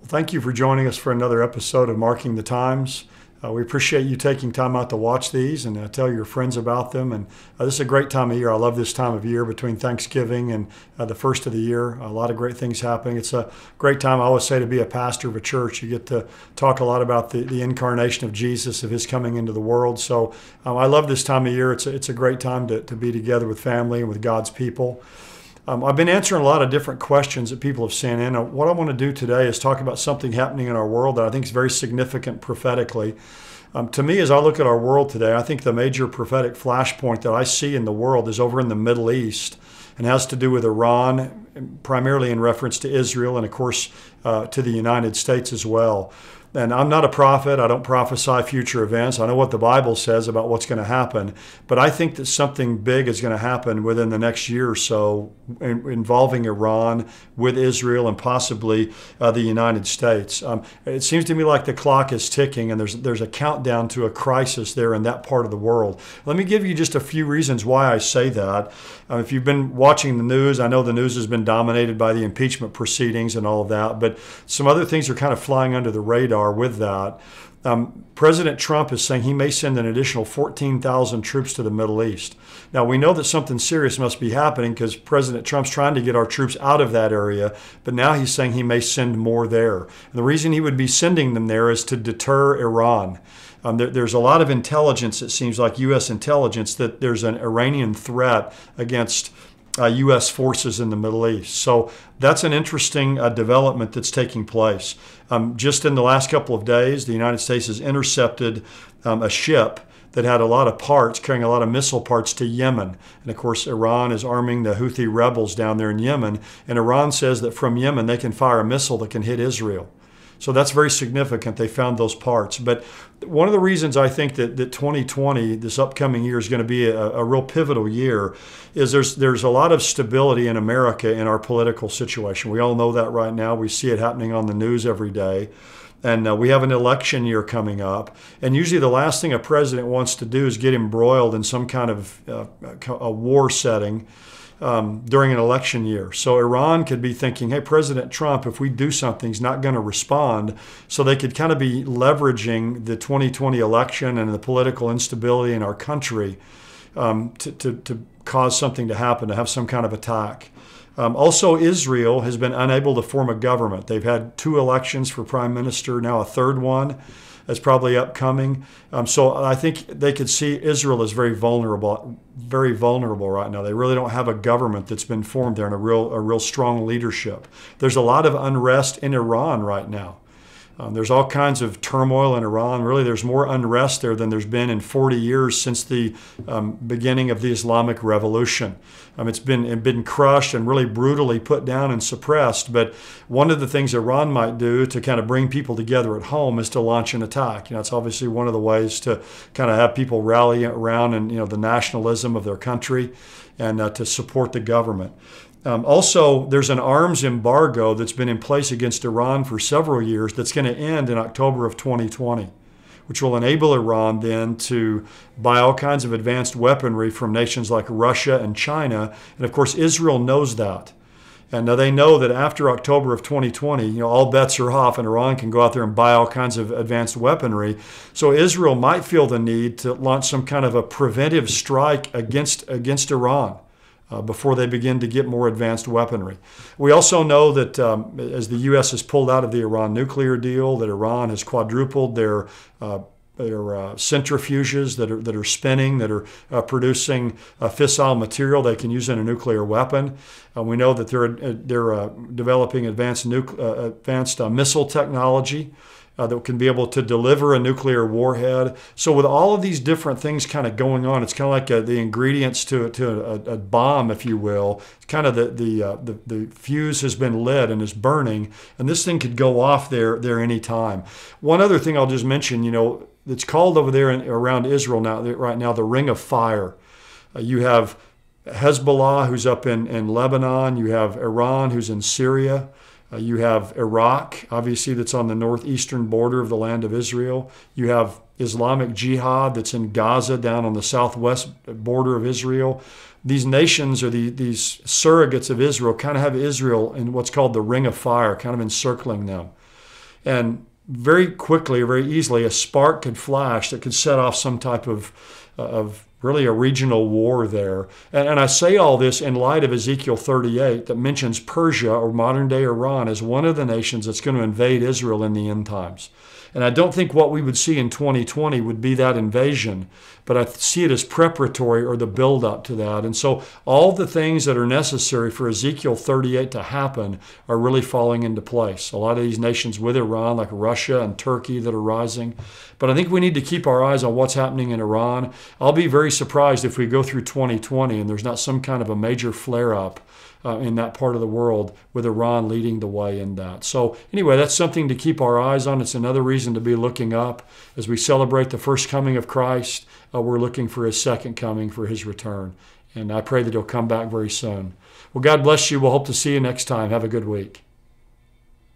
Thank you for joining us for another episode of Marking the Times. We appreciate you taking time out to watch these and tell your friends about them. And this is a great time of year. I love this time of year between Thanksgiving and the first of the year. A lot of great things happening. It's a great time, I always say, to be a pastor of a church. You get to talk a lot about the incarnation of Jesus, of his coming into the world. So I love this time of year. It's a great time to be together with family and with God's people. I've been answering a lot of different questions that people have sent in. What I want to do today is talk about something happening in our world that I think is very significant prophetically. To me, as I look at our world today, I think the major prophetic flashpoint that I see in the world is over in the Middle East and has to do with Iran, primarily in reference to Israel and, of course, to the United States as well. And I'm not a prophet. I don't prophesy future events. I know what the Bible says about what's going to happen. But I think that something big is going to happen within the next year or so involving Iran with Israel and possibly the United States. It seems to me like the clock is ticking and there's a countdown to a crisis there in that part of the world. Let me give you just a few reasons why I say that. If you've been watching the news, I know the news has been dominated by the impeachment proceedings and all of that, but some other things are kind of flying under the radar with that. President Trump is saying he may send an additional 14,000 troops to the Middle East. Now, we know that something serious must be happening because President Trump's trying to get our troops out of that area, but now he's saying he may send more there. And the reason he would be sending them there is to deter Iran. There's a lot of intelligence, it seems like U.S. intelligence, that there's an Iranian threat against U.S. forces in the Middle East. So that's an interesting development that's taking place. Just in the last couple of days, the United States has intercepted a ship that had a lot of parts, carrying a lot of missile parts to Yemen. And of course, Iran is arming the Houthi rebels down there in Yemen. And Iran says that from Yemen, they can fire a missile that can hit Israel. So that's very significant. They found those parts. But one of the reasons I think that 2020, this upcoming year, is going to be a real pivotal year is there's a lot of stability in America in our political situation. We all know that right now. We see it happening on the news every day. And we have an election year coming up. And usually the last thing a president wants to do is get embroiled in some kind of a war setting during an election year. So Iran could be thinking, hey, President Trump, if we do something, he's not going to respond. So they could kind of be leveraging the 2020 election and the political instability in our country to cause something to happen, to have some kind of attack. Also, Israel has been unable to form a government. They've had 2 elections for prime minister, now a third one is probably upcoming. So I think they could see Israel as very vulnerable right now. They really don't have a government that's been formed there and a real strong leadership. There's a lot of unrest in Iran right now. There's all kinds of turmoil in Iran. Really, there's more unrest there than there's been in 40 years since the beginning of the Islamic Revolution. It's been crushed and really brutally put down and suppressed. But one of the things Iran might do to kind of bring people together at home is to launch an attack. It's obviously one of the ways to kind of have people rally around and the nationalism of their country and to support the government. Also, there's an arms embargo that's been in place against Iran for several years that's going to end in October of 2020, which will enable Iran then to buy all kinds of advanced weaponry from nations like Russia and China. And of course, Israel knows that. And now they know that after October of 2020, all bets are off and Iran can go out there and buy all kinds of advanced weaponry. So Israel might feel the need to launch some kind of a preventive strike against Iran. Before they begin to get more advanced weaponry. We also know that as the U.S. has pulled out of the Iran nuclear deal, that Iran has quadrupled their centrifuges that are spinning, that are producing fissile material they can use in a nuclear weapon. We know that they're developing advanced missile technology that can be able to deliver a nuclear warhead. So with all of these different things kind of going on, it's kind of like the ingredients to a bomb, if you will. It's kind of the fuse has been lit and is burning, and this thing could go off there any time. One other thing I'll just mention, it's called over there around Israel right now the Ring of Fire. You have Hezbollah, who's up in Lebanon. You have Iran, who's in Syria. You have Iraq, obviously, that's on the northeastern border of the land of Israel. You have Islamic Jihad that's in Gaza down on the southwest border of Israel. These nations or these surrogates of Israel kind of have Israel in what's called the Ring of Fire, kind of encircling them. And very quickly, very easily, a spark could flash that could set off some type of really a regional war there. And I say all this in light of Ezekiel 38 that mentions Persia, or modern day Iran, as one of the nations that's going to invade Israel in the end times. And I don't think what we would see in 2020 would be that invasion, but I see it as preparatory, or the build up to that. And so all the things that are necessary for Ezekiel 38 to happen are really falling into place. A lot of these nations with Iran, like Russia and Turkey, that are rising. But I think we need to keep our eyes on what's happening in Iran. I'll be very surprised if we go through 2020 and there's not some kind of a major flare-up in that part of the world, with Iran leading the way in that. So anyway, that's something to keep our eyes on. It's another reason to be looking up. As we celebrate the first coming of Christ, we're looking for his second coming, for his return. And I pray that he'll come back very soon. Well, God bless you. We'll hope to see you next time. Have a good week.